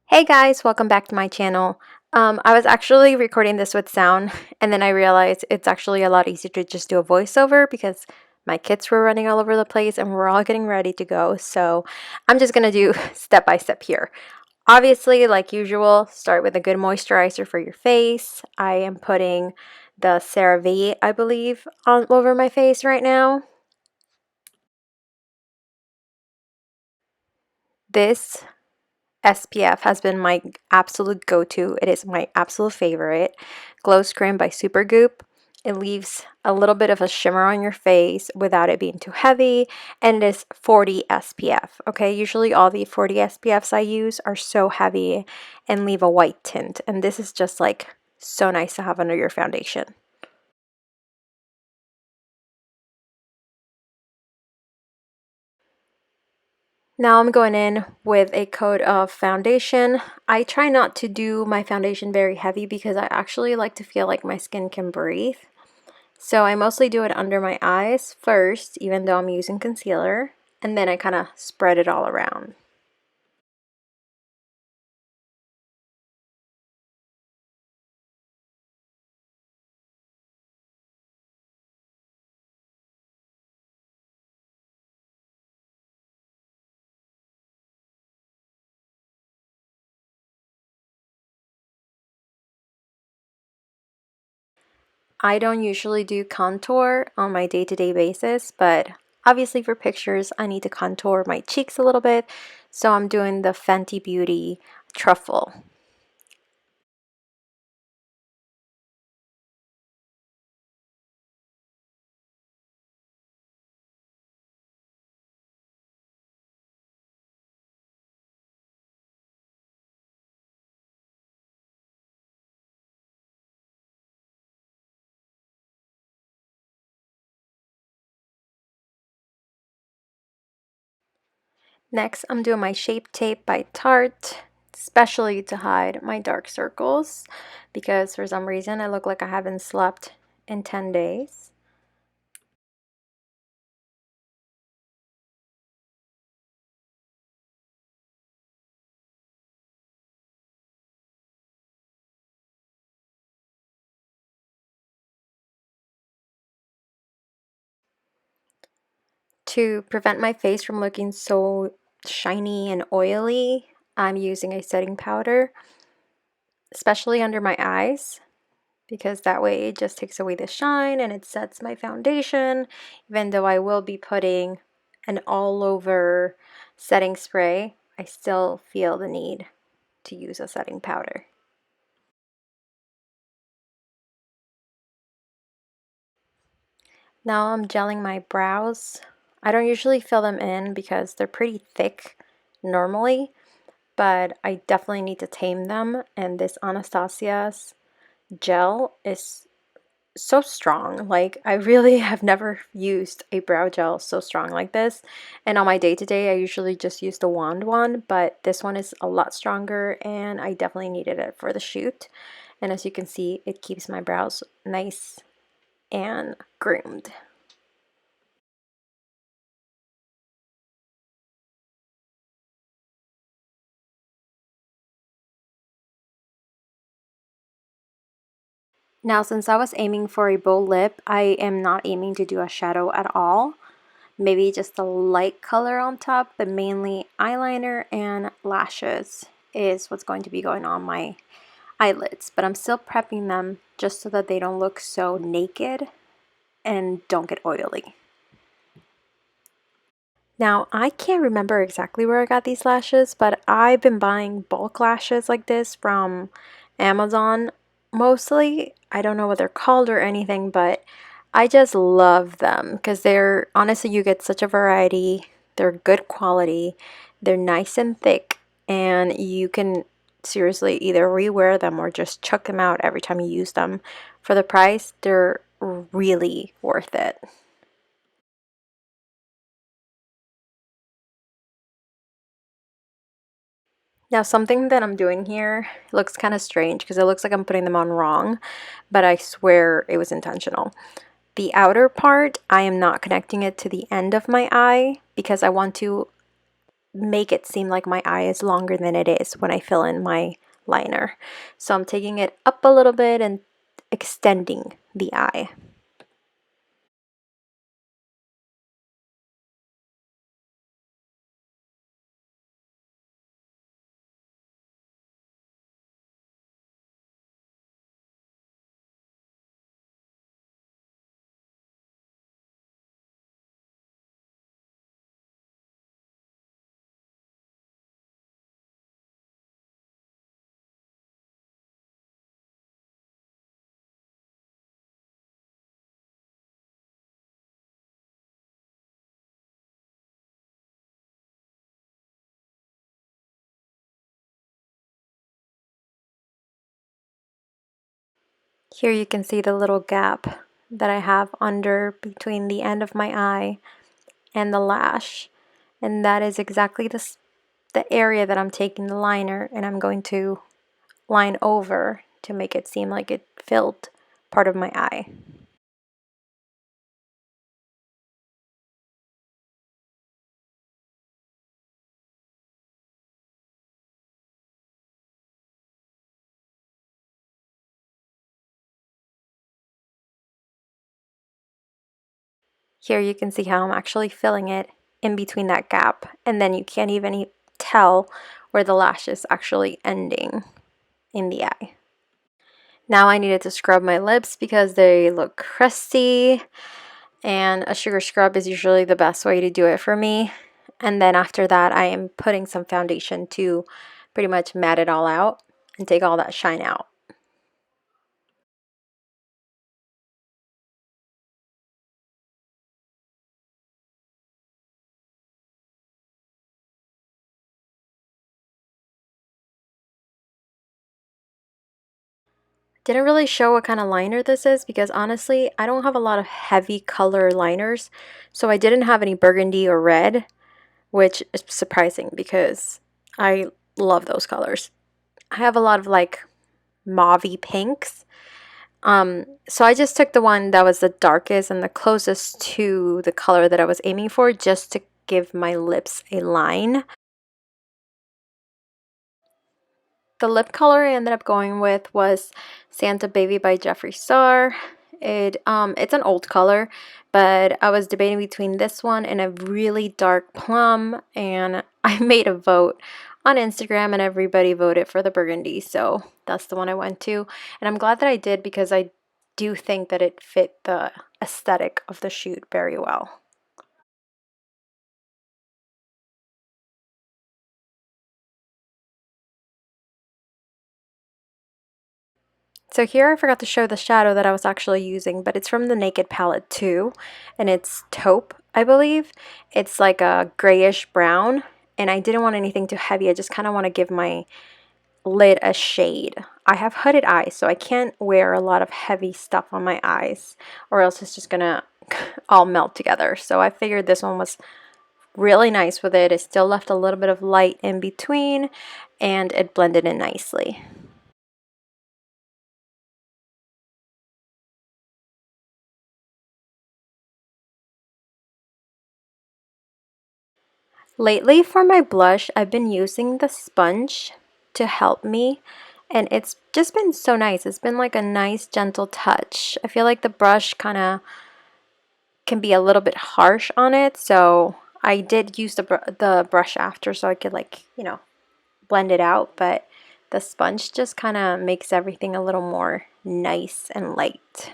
Hey guys, welcome back to my channel. I was actually recording this with sound and then I realized it's actually a lot easier to just do a voiceover because my kids were running all over the place and we're all getting ready to go. So I'm just going to do step by step here. Obviously, like usual, start with a good moisturizer for your face. I am putting the CeraVe, I believe, on over my face right now. This SPF has been my absolute go-to. It is my absolute favorite. Glow Scrim by Supergoop. It leaves a little bit of a shimmer on your face without it being too heavy, and it is 40 SPF. Okay, usually all the 40 SPFs I use are so heavy and leave a white tint, and this is just like so nice to have under your foundation. Now I'm going in with a coat of foundation. I try not to do my foundation very heavy because I actually like to feel like my skin can breathe. So I mostly do it under my eyes first, even though I'm using concealer, and then I kind of spread it all around. I don't usually do contour on my day-to-day basis, but obviously for pictures I need to contour my cheeks a little bit, so I'm doing the Fenty Beauty Truffle. Next, I'm doing my Shape Tape by Tarte, especially to hide my dark circles because for some reason I look like I haven't slept in 10 days. To prevent my face from looking so shiny and oily, I'm using a setting powder, especially under my eyes, because that way it just takes away the shine and it sets my foundation, even though I will be putting an all-over setting spray. I still feel the need to use a setting powder. Now I'm gelling my brows. I don't usually fill them in because they're pretty thick normally, but I definitely need to tame them, and this Anastasia's gel is so strong. Like, I really have never used a brow gel so strong like this, and on my day-to-day I usually just use the wand one, but this one is a lot stronger and I definitely needed it for the shoot. And as you can see, it keeps my brows nice and groomed. Now, since I was aiming for a bold lip, I am not aiming to do a shadow at all. Maybe just a light color on top, but mainly eyeliner and lashes is what's going to be going on my eyelids. But I'm still prepping them just so that they don't look so naked and don't get oily. Now, I can't remember exactly where I got these lashes, but I've been buying bulk lashes like this from Amazon mostly. I don't know what they're called or anything, but I just love them because they're honestly, you get such a variety. They're good quality, they're nice and thick, and you can seriously either rewear them or just chuck them out every time you use them. For the price, they're really worth it. Now, something that I'm doing here looks kind of strange because it looks like I'm putting them on wrong, but I swear it was intentional. The outer part, I am not connecting it to the end of my eye because I want to make it seem like my eye is longer than it is when I fill in my liner. So I'm taking it up a little bit and extending the eye. Here you can see the little gap that I have under between the end of my eye and the lash. And that is exactly the area that I'm taking the liner and I'm going to line over to make it seem like it filled part of my eye. Here you can see how I'm actually filling it in between that gap, and then you can't even tell where the lash is actually ending in the eye. Now I needed to scrub my lips because they look crusty, and a sugar scrub is usually the best way to do it for me. And then after that, I am putting some foundation to pretty much matte it all out and take all that shine out. Didn't really show what kind of liner this is because honestly, I don't have a lot of heavy color liners, so I didn't have any burgundy or red, which is surprising because I love those colors. I have a lot of like mauvey pinks. So I just took the one that was the darkest and the closest to the color that I was aiming for just to give my lips a line. The lip color I ended up going with was Santa Baby by Jeffree Star. It's an old color, but I was debating between this one and a really dark plum, and I made a vote on Instagram and everybody voted for the burgundy, so that's the one I went to. And I'm glad that I did because I do think that it fit the aesthetic of the shoot very well. So here I forgot to show the shadow that I was actually using, but it's from the Naked palette too, and it's taupe, I believe. It's like a grayish brown, and I didn't want anything too heavy. I just kind of want to give my lid a shade. I have hooded eyes, so I can't wear a lot of heavy stuff on my eyes, or else it's just gonna all melt together. So I figured this one was really nice with it. It still left a little bit of light in between, and it blended in nicely. Lately for my blush, I've been using the sponge to help me, and it's just been so nice. It's been like a nice gentle touch. I feel like the brush kind of can be a little bit harsh on it, so I did use the brush after so I could like, blend it out, but the sponge just kind of makes everything a little more nice and light.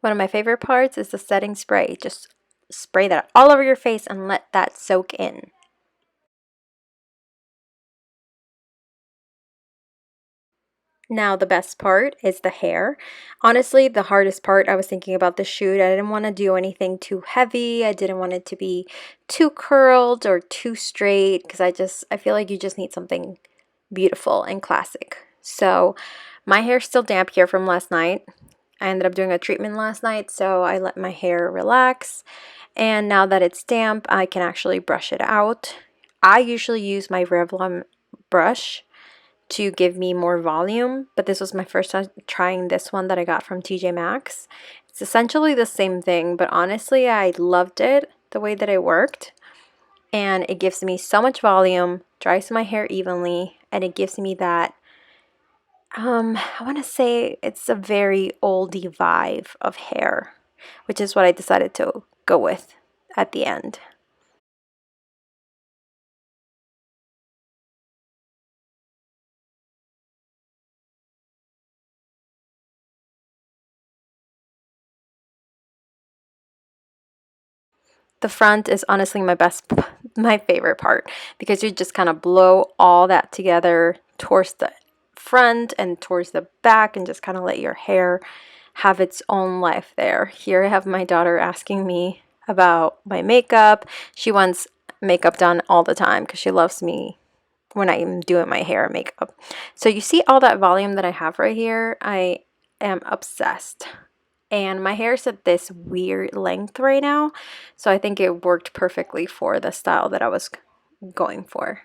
One of my favorite parts is the setting spray. Just spray that all over your face and let that soak in. Now the best part is the hair. Honestly, the hardest part, I was thinking about the shoot. I didn't want to do anything too heavy. I didn't want it to be too curled or too straight because I feel like you just need something beautiful and classic. So my hair's still damp here from last night. I ended up doing a treatment last night, so I let my hair relax. And now that it's damp, I can actually brush it out. I usually use my Revlon brush to give me more volume, but this was my first time trying this one that I got from TJ Maxx. It's essentially the same thing, but honestly, I loved it the way that it worked. And it gives me so much volume, dries my hair evenly, and it gives me that I want to say it's a very oldie vibe of hair, which is what I decided to go with at the end. The front is honestly my favorite part because you just kind of blow all that together towards the front and towards the back and just kind of let your hair have its own life there. Here I have my daughter asking me about my makeup. She wants makeup done all the time because she loves me when I'm doing my hair and makeup. So you see all that volume that I have right here? I am obsessed. And my hair is at this weird length right now, so I think it worked perfectly for the style that I was going for.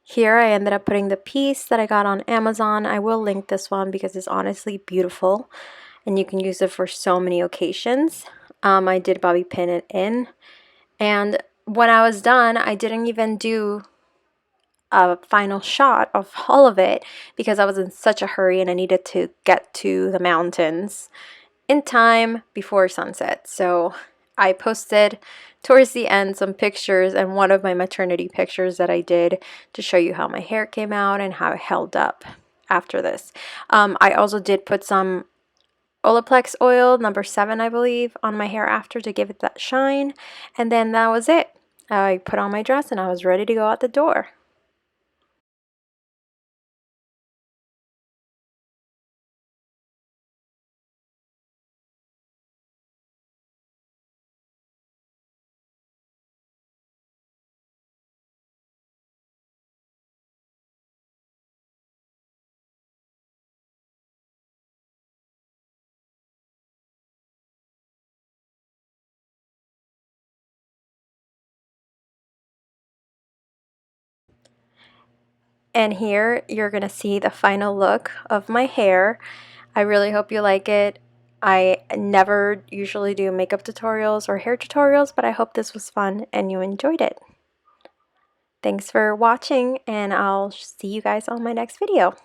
Here I ended up putting the piece that I got on Amazon. I will link this one because it's honestly beautiful and you can use it for so many occasions. I did bobby pin it in, and when I was done, I didn't even do a final shot of all of it because I was in such a hurry and I needed to get to the mountains in time before sunset. So I posted towards the end some pictures and one of my maternity pictures that I did to show you how my hair came out and how it held up after this. I also did put some Olaplex oil, number 7, I believe, on my hair after to give it that shine. And then that was it. I put on my dress and I was ready to go out the door. And here you're going to see the final look of my hair. I really hope you like it. I never usually do makeup tutorials or hair tutorials, but I hope this was fun and you enjoyed it. Thanks for watching, and I'll see you guys on my next video.